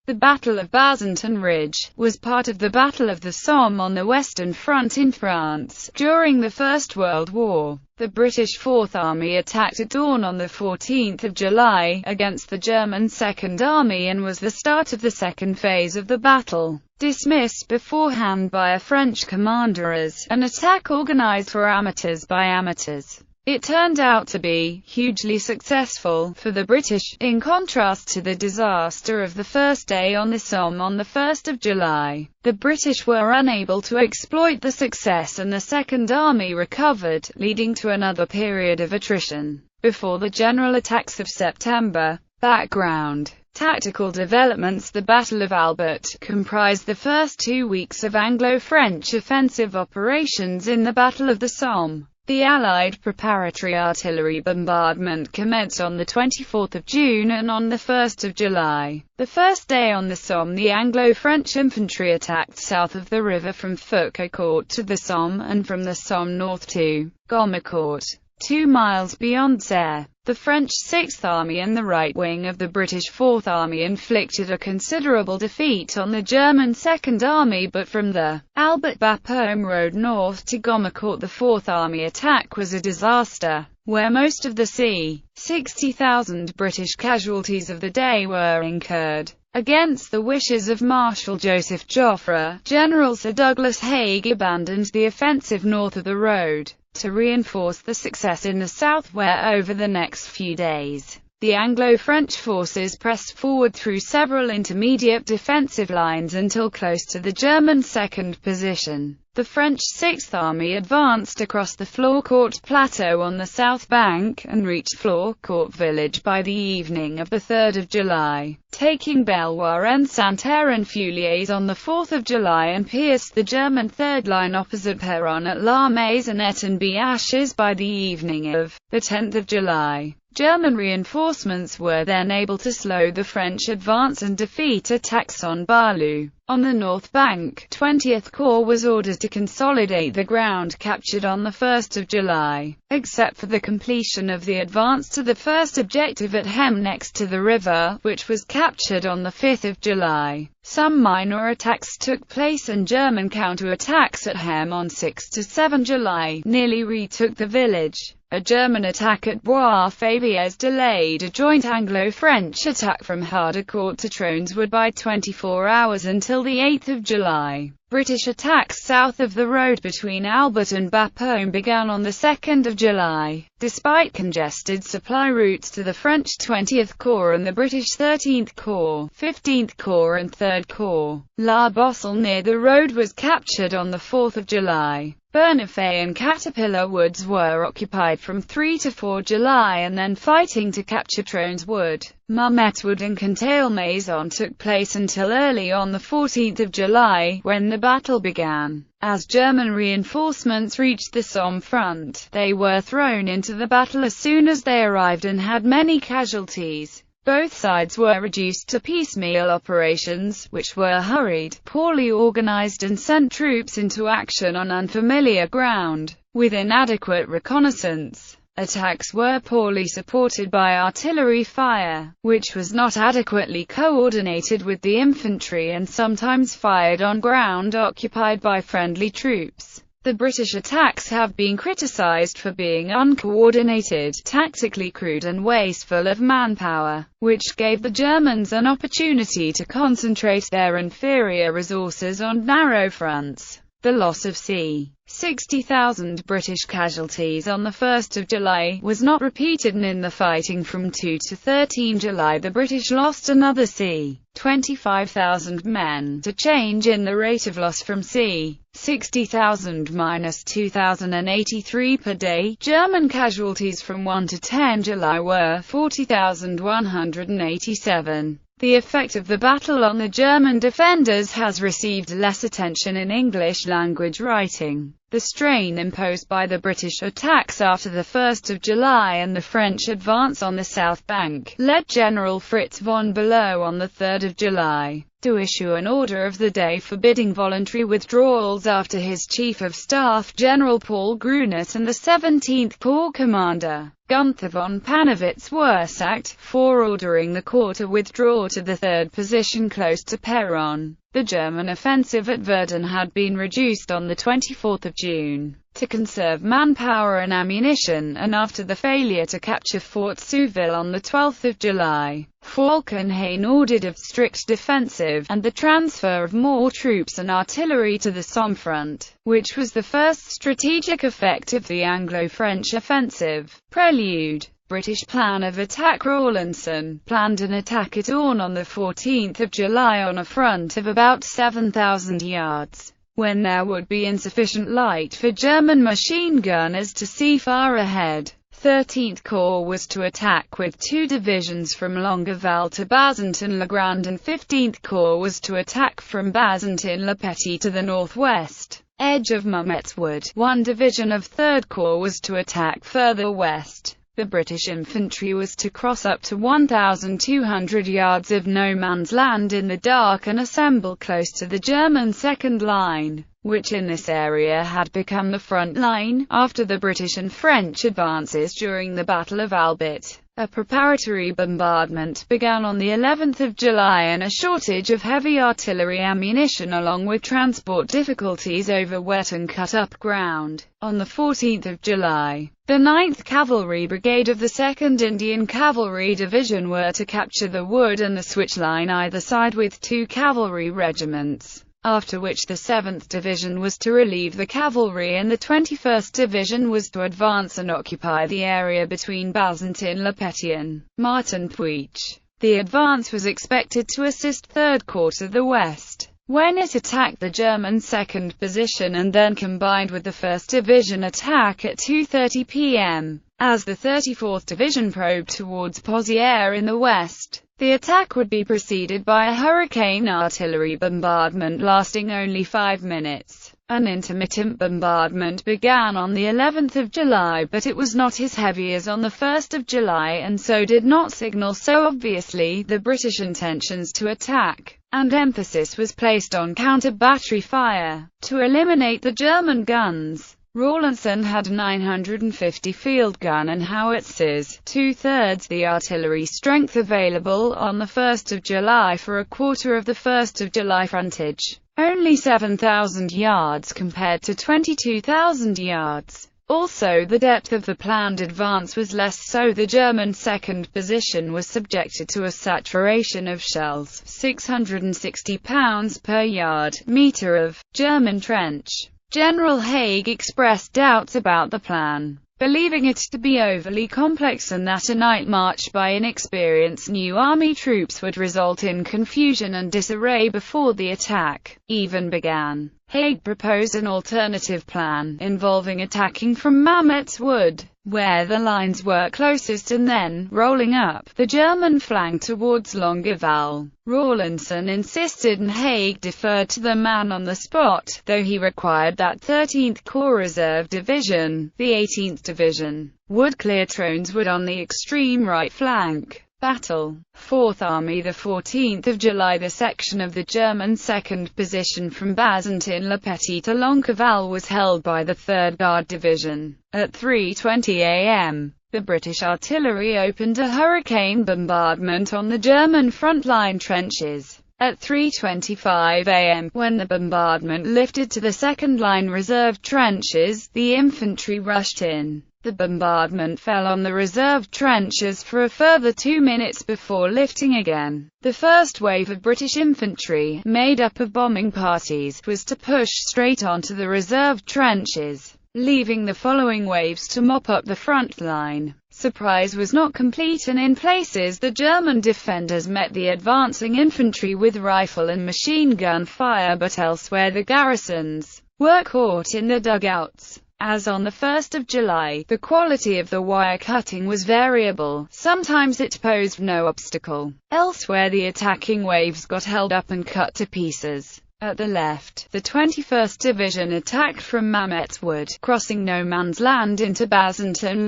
The Battle of Bazentin Ridge was part of the Battle of the Somme on the Western Front in France. During the First World War, the British Fourth Army attacked at dawn on the 14th of July, against the German Second Army and was the start of the second phase of the battle. Dismissed beforehand by a French commander as an attack organized for amateurs by amateurs, it turned out to be hugely successful for the British, in contrast to the disaster of the first day on the Somme on the 1st of July. The British were unable to exploit the success and the Second Army recovered, leading to another period of attrition before the general attacks of September. Background: tactical developments. The Battle of Albert comprised the first 2 weeks of Anglo-French offensive operations in the Battle of the Somme. The Allied preparatory artillery bombardment commenced on the 24th of June and on the 1st of July. The first day on the Somme, the Anglo-French infantry attacked south of the river from Foucault to the Somme, and from the Somme north to Gommecourt, 2 miles beyond Serre. The French Sixth Army and the right wing of the British Fourth Army inflicted a considerable defeat on the German Second Army, but from the Albert-Bapaume road north to Gommecourt the Fourth Army attack was a disaster, where most of the c. 60,000 British casualties of the day were incurred. Against the wishes of Marshal Joseph Joffre, General Sir Douglas Haig abandoned the offensive north of the road to reinforce the success in the south, where over the next few days, the Anglo-French forces pressed forward through several intermediate defensive lines until close to the German second position. The French Sixth Army advanced across the Foucault Plateau on the south bank, and reached Foucault village by the evening of the 3rd of July, taking Belloir and Saint-Aaron-Feuillées on the 4th of July and pierced the German third line opposite Péronne at La Maisonnette and Biaches by the evening of the 10th of July. German reinforcements were then able to slow the French advance and defeat attacks on Bailleul. On the north bank, 20th Corps was ordered to consolidate the ground captured on the 1st of July, except for the completion of the advance to the first objective at Hem next to the river, which was captured on the 5th of July. Some minor attacks took place, and German counterattacks at Hem on 6 to 7 July nearly retook the village. A German attack at Bois-Fabiès delayed a joint Anglo-French attack from Hardecourt to Troneswood by 24 hours until the 8th of July. British attacks south of the road between Albert and Bapaume began on the 2nd of July. Despite congested supply routes to the French 20th Corps and the British 13th Corps, 15th Corps and 3rd Corps, La Bosselle near the road was captured on the 4th of July. Bernafay and Caterpillar Woods were occupied from 3 to 4 July, and then fighting to capture Troneswood, Marmetwood and Contalmaison took place until early on the 14th of July, when the battle began. As German reinforcements reached the Somme front, they were thrown into the battle as soon as they arrived and had many casualties. Both sides were reduced to piecemeal operations, which were hurried, poorly organized and sent troops into action on unfamiliar ground, with inadequate reconnaissance. Attacks were poorly supported by artillery fire, which was not adequately coordinated with the infantry and sometimes fired on ground occupied by friendly troops. The British attacks have been criticized for being uncoordinated, tactically crude and wasteful of manpower, which gave the Germans an opportunity to concentrate their inferior resources on narrow fronts. The loss of c. 60,000 British casualties on the 1st of July was not repeated, and in the fighting from 2 to 13 July the British lost another c. 25,000 men, a change in the rate of loss from c. 60,000 minus 2,083 per day. German casualties from 1 to 10 July were 40,187. The effect of the battle on the German defenders has received less attention in English-language writing. The strain imposed by the British attacks after the 1st of July and the French advance on the south bank led General Fritz von Below on the 3rd of July to issue an order of the day forbidding voluntary withdrawals after his Chief of Staff General Paul Grunert and the 17th Corps commander Gunther von Panewitz were sacked for ordering the corps to withdraw to the 3rd position close to Peronne. The German offensive at Verdun had been reduced on the 24th of June to conserve manpower and ammunition, and after the failure to capture Fort Souville on the 12th of July, Falkenhayn ordered a strict defensive, and the transfer of more troops and artillery to the Somme front, which was the first strategic effect of the Anglo-French offensive. Prelude. British plan of attack. Rawlinson planned an attack at dawn on the 14th of July on a front of about 7,000 yards, when there would be insufficient light for German machine gunners to see far ahead. 13th Corps was to attack with 2 divisions from Longueval to Bazentin-le-Grand, and 15th Corps was to attack from Bazentin-le-Petit to the northwest edge of Mametz Wood. 1 division of 3rd Corps was to attack further west. The British infantry was to cross up to 1,200 yards of no-man's land in the dark and assemble close to the German second line, which in this area had become the front line after the British and French advances during the Battle of Albert. A preparatory bombardment began on the 11th of July, and a shortage of heavy artillery ammunition along with transport difficulties over wet and cut-up ground. On the 14th of July, the 9th Cavalry Brigade of the 2nd Indian Cavalry Division were to capture the wood and the switch line either side with 2 cavalry regiments, after which the 7th Division was to relieve the cavalry and the 21st Division was to advance and occupy the area between Bazentin-le-Petit and Martinpuich. The advance was expected to assist 3rd Corps to the west, when it attacked the German 2nd position and then combined with the 1st Division attack at 2:30 p.m. As the 34th Division probed towards Pozières in the west, the attack would be preceded by a hurricane artillery bombardment lasting only 5 minutes. An intermittent bombardment began on the 11th of July, but it was not as heavy as on the 1st of July and so did not signal so obviously the British intentions to attack, and emphasis was placed on counter-battery fire to eliminate the German guns. Rawlinson had 950 field gun and howitzers, 2/3 the artillery strength available on the 1st of July for a quarter of the 1st of July frontage, only 7,000 yards compared to 22,000 yards. Also, the depth of the planned advance was less, so the German 2nd position was subjected to a saturation of shells, 660 pounds per yard-meter of German trench. General Haig expressed doubts about the plan, believing it to be overly complex and that a night march by inexperienced new army troops would result in confusion and disarray before the attack even began. Haig proposed an alternative plan, involving attacking from Mametz Wood, where the lines were closest, and then rolling up the German flank towards Longueval. Rawlinson insisted and Haig deferred to the man on the spot, though he required that 13th Corps Reserve Division, the 18th Division, would clear Troneswood on the extreme right flank. Battle. 4th Army. The 14th of July, the section of the German 2nd position from Bazentin-le-Petit to Longueval was held by the 3rd Guard Division. At 3:20 a.m., the British artillery opened a hurricane bombardment on the German front-line trenches. At 3:25 a.m., when the bombardment lifted to the second-line reserve trenches, the infantry rushed in. The bombardment fell on the reserve trenches for a further 2 minutes before lifting again. The first wave of British infantry, made up of bombing parties, was to push straight onto the reserve trenches, leaving the following waves to mop up the front line. Surprise was not complete, and in places the German defenders met the advancing infantry with rifle and machine gun fire, but elsewhere the garrisons were caught in the dugouts. As on the 1st of July, the quality of the wire cutting was variable. Sometimes it posed no obstacle. Elsewhere the attacking waves got held up and cut to pieces. At the left, the 21st Division attacked from Mametz Wood, crossing no man's land into Bazentin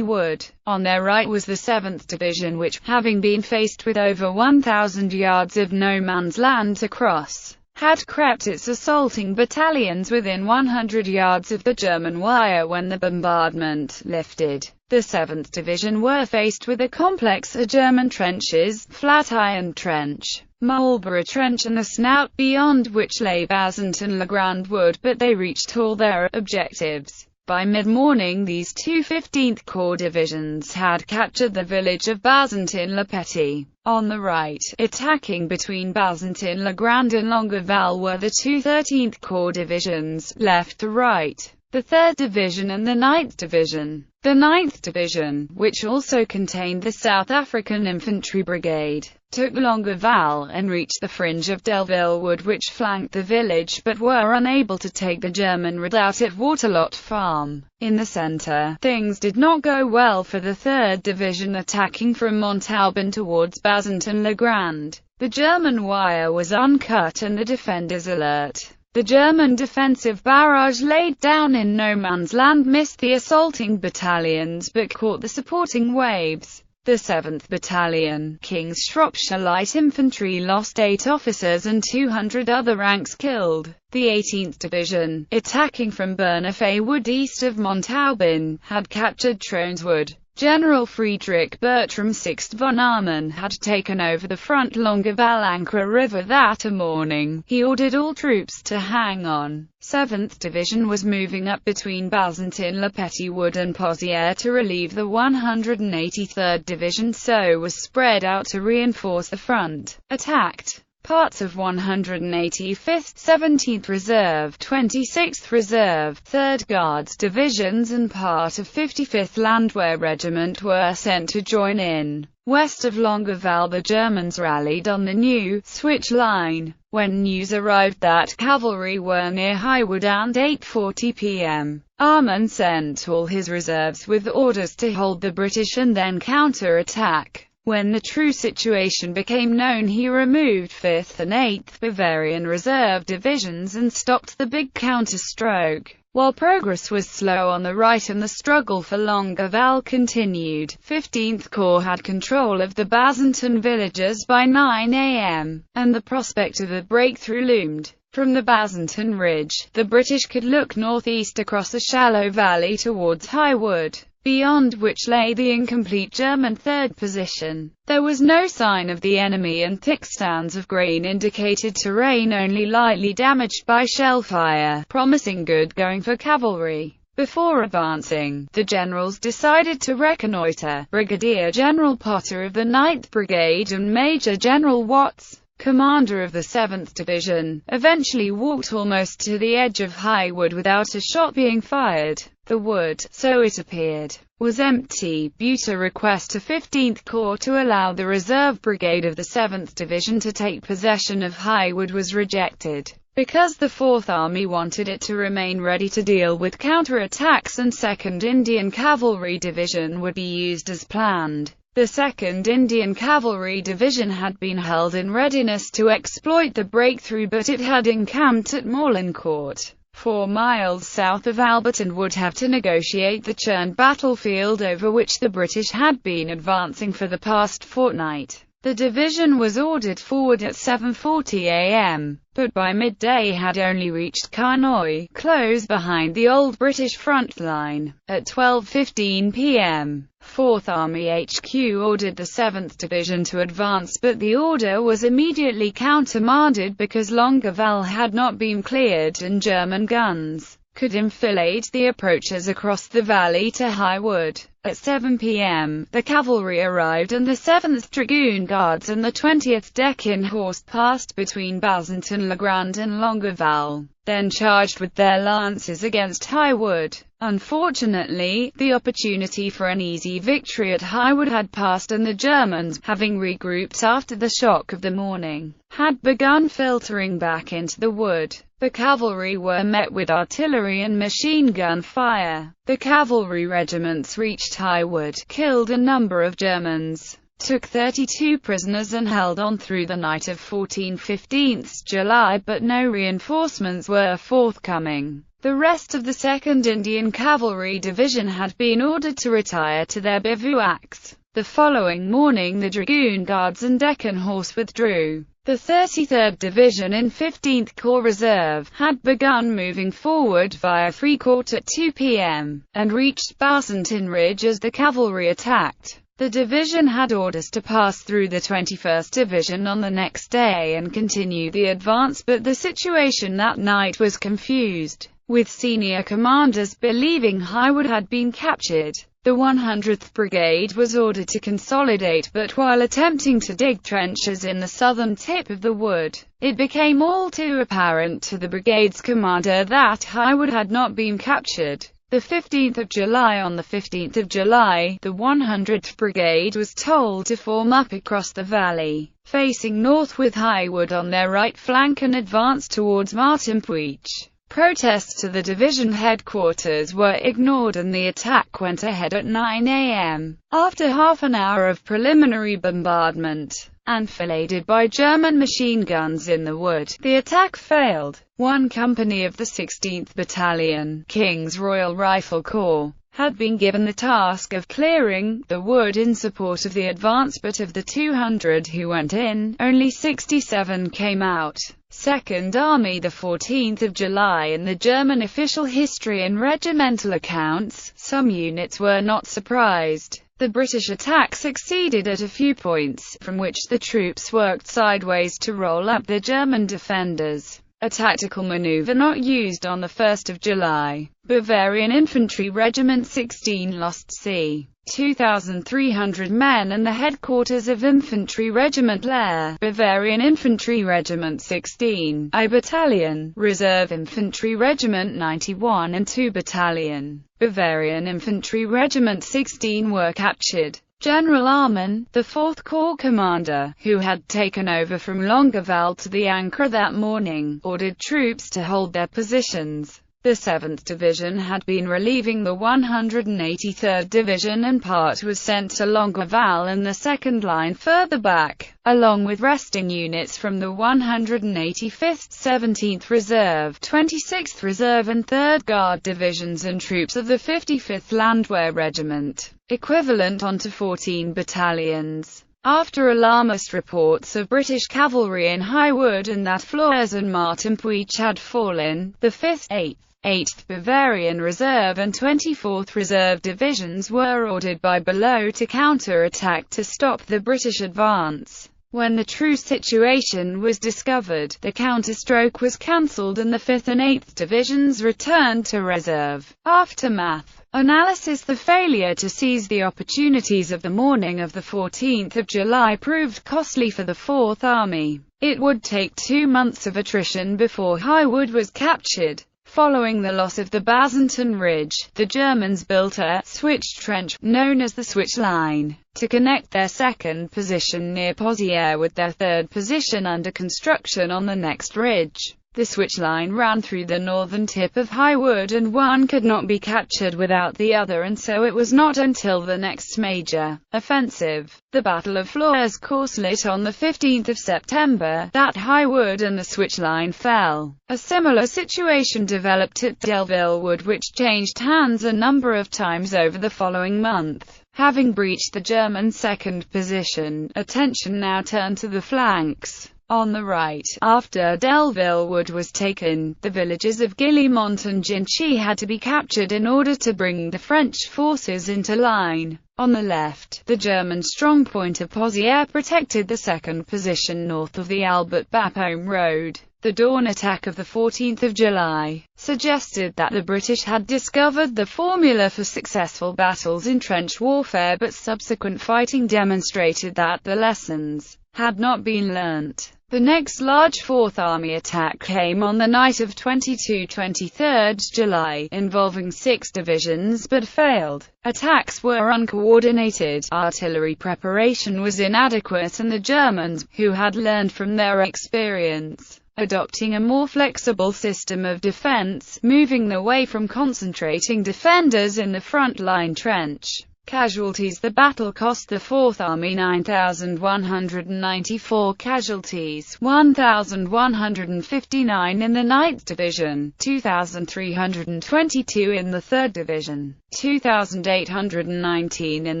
Wood. On their right was the 7th Division which, having been faced with over 1,000 yards of no man's land to cross, had crept its assaulting battalions within 100 yards of the German wire when the bombardment lifted. The 7th Division were faced with a complex of German trenches, Flatiron Trench, Marlborough Trench and the Snout, beyond which lay Bazentin-le-Grand Wood, but they reached all their objectives. By mid-morning these two 15th Corps divisions had captured the village of Bazentin-le-Petit. On the right, attacking between Bazentin-le-Grand and Longueval, were the two 13th Corps divisions, left to right, the 3rd Division and the 9th Division. The 9th Division, which also contained the South African Infantry Brigade, took Longueval and reached the fringe of Delville Wood which flanked the village, but were unable to take the German redoubt at Waterlot Farm. In the centre, things did not go well for the 3rd Division attacking from Montauban towards Bazentin-le-Grand. The German wire was uncut and the defenders alert. The German defensive barrage laid down in no man's land missed the assaulting battalions but caught the supporting waves. The 7th Battalion, King's Shropshire Light Infantry, lost 8 officers and 200 other ranks killed. The 18th Division, attacking from Bernafay Wood east of Montauban, had captured Trones Wood. General Friedrich Bertram 6th von Arman had taken over the front Longueval-Ancre River that morning. He ordered all troops to hang on. 7th Division was moving up between Bazentin-le-Petit Wood and Pozières to relieve the 183rd Division, so was spread out to reinforce the front. Attacked parts of 185th, 17th Reserve, 26th Reserve, 3rd Guards Divisions and part of 55th Landwehr Regiment were sent to join in. West of Longueval the Germans rallied on the new switch line. When news arrived that cavalry were near Highwood at 8:40 p.m., Arman sent all his reserves with orders to hold the British and then counter-attack. When the true situation became known, he removed 5th and 8th Bavarian Reserve Divisions and stopped the big counterstroke. While progress was slow on the right and the struggle for Longueval continued, 15th Corps had control of the Bazentin villages by 9 a.m., and the prospect of a breakthrough loomed. From the Bazentin Ridge, the British could look northeast across a shallow valley towards Highwood, beyond which lay the incomplete German 3rd position. There was no sign of the enemy and thick stands of grain indicated terrain only lightly damaged by shellfire, promising good going for cavalry. Before advancing, the generals decided to reconnoiter. Brigadier General Potter of the 9th Brigade and Major General Watts, commander of the 7th Division, eventually walked almost to the edge of Highwood without a shot being fired. The wood, so it appeared, was empty. But a request to 15th Corps to allow the reserve brigade of the 7th Division to take possession of Highwood was rejected, because the 4th Army wanted it to remain ready to deal with counter-attacks and 2nd Indian Cavalry Division would be used as planned. The 2nd Indian Cavalry Division had been held in readiness to exploit the breakthrough, but it had encamped at Morlancourt, 4 miles south of Albert, and would have to negotiate the churned battlefield over which the British had been advancing for the past fortnight. The division was ordered forward at 7:40 a.m., but by midday had only reached Carnoy, close behind the old British front line. At 12:15 p.m., 4th Army HQ ordered the 7th Division to advance, but the order was immediately countermanded because Longueval had not been cleared and German guns could enfilade the approaches across the valley to Highwood. At 7 p.m., the cavalry arrived and the 7th Dragoon Guards and the 20th Deccan Horse passed between Bazentin-le-Grand and Longueval, then charged with their lances against Highwood. Unfortunately, the opportunity for an easy victory at Highwood had passed, and the Germans, having regrouped after the shock of the morning, had begun filtering back into the wood. The cavalry were met with artillery and machine gun fire. The cavalry regiments reached Highwood, killed a number of Germans, took 32 prisoners and held on through the night of 14-15 July, but no reinforcements were forthcoming. The rest of the 2nd Indian Cavalry Division had been ordered to retire to their bivouacs. The following morning the Dragoon Guards and Deccan Horse withdrew. The 33rd Division in 15th Corps Reserve had begun moving forward via Fricourt at 2 p.m., and reached Bazentin Ridge as the cavalry attacked. The division had orders to pass through the 21st Division on the next day and continue the advance, but the situation that night was confused, with senior commanders believing Highwood had been captured. The 100th Brigade was ordered to consolidate, but while attempting to dig trenches in the southern tip of the wood, it became all too apparent to the brigade's commander that Highwood had not been captured. The 15th of July. On the 15th of July, the 100th Brigade was told to form up across the valley, facing north with Highwood on their right flank, and advance towards Martinpuich. Protests to the division headquarters were ignored and the attack went ahead at 9 a.m. After half an hour of preliminary bombardment, enfiladed by German machine guns in the wood, the attack failed. One company of the 16th Battalion, King's Royal Rifle Corps, had been given the task of clearing the wood in support of the advance, but of the 200 who went in, only 67 came out. Second Army. The 14th of July. In the German official history and regimental accounts, some units were not surprised. The British attack succeeded at a few points, from which the troops worked sideways to roll up the German defenders. A tactical maneuver not used on the 1st of July. Bavarian Infantry Regiment 16 lost c. 2,300 men and the headquarters of Infantry Regiment Lehr. Bavarian Infantry Regiment 16, I Battalion, Reserve Infantry Regiment 91 and 2 Battalion, Bavarian Infantry Regiment 16 were captured. General Arman, the 4th Corps commander, who had taken over from Longueval to the Ancre that morning, ordered troops to hold their positions. The 7th Division had been relieving the 183rd Division and part was sent to Longueval and the second line further back, along with resting units from the 185th, 17th Reserve, 26th Reserve and 3rd Guard Divisions and troops of the 55th Landwehr Regiment, equivalent onto 14 battalions. After alarmist reports of British cavalry in Highwood and that Flores and Martinpuich had fallen, the 5th, 8th Bavarian Reserve and 24th Reserve Divisions were ordered by Below to counter-attack to stop the British advance. When the true situation was discovered, the counterstroke was cancelled and the 5th and 8th Divisions returned to reserve. Aftermath analysis. The failure to seize the opportunities of the morning of the 14th of July proved costly for the 4th Army. It would take 2 months of attrition before Highwood was captured. Following the loss of the Bazentin Ridge, the Germans built a switch trench, known as the Switch Line, to connect their second position near Pozières with their third position under construction on the next ridge. The switch line ran through the northern tip of Highwood and one could not be captured without the other, and so it was not until the next major offensive, the Battle of Flores-Courcelette on the 15th of September, that Highwood and the switch line fell. A similar situation developed at Delville Wood, which changed hands a number of times over the following month. Having breached the German second position, attention now turned to the flanks. On the right, after Delville Wood was taken, the villages of Guillemont and Ginchy had to be captured in order to bring the French forces into line. On the left, the German strongpoint of Pozières protected the second position north of the Albert Bapaume Road. The dawn attack of the 14th of July suggested that the British had discovered the formula for successful battles in trench warfare, but subsequent fighting demonstrated that the lessons had not been learnt. The next large Fourth Army attack came on the night of 22-23 July, involving 6 divisions but failed. Attacks were uncoordinated, artillery preparation was inadequate, and the Germans, who had learned from their experience, adopting a more flexible system of defense, moving away from concentrating defenders in the front line trench. Casualties. The battle cost the Fourth Army 9,194 casualties, 1,159 in the 9th Division, 2,322 in the 3rd Division, 2,819 in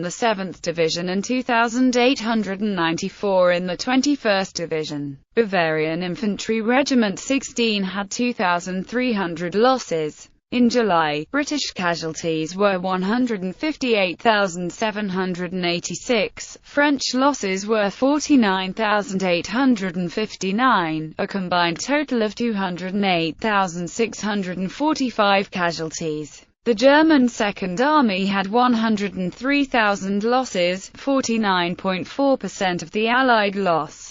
the 7th Division and 2,894 in the 21st Division. Bavarian Infantry Regiment 16 had 2,300 losses. In July, British casualties were 158,786, French losses were 49,859, a combined total of 208,645 casualties. The German Second Army had 103,000 losses, 49.4% of the Allied loss.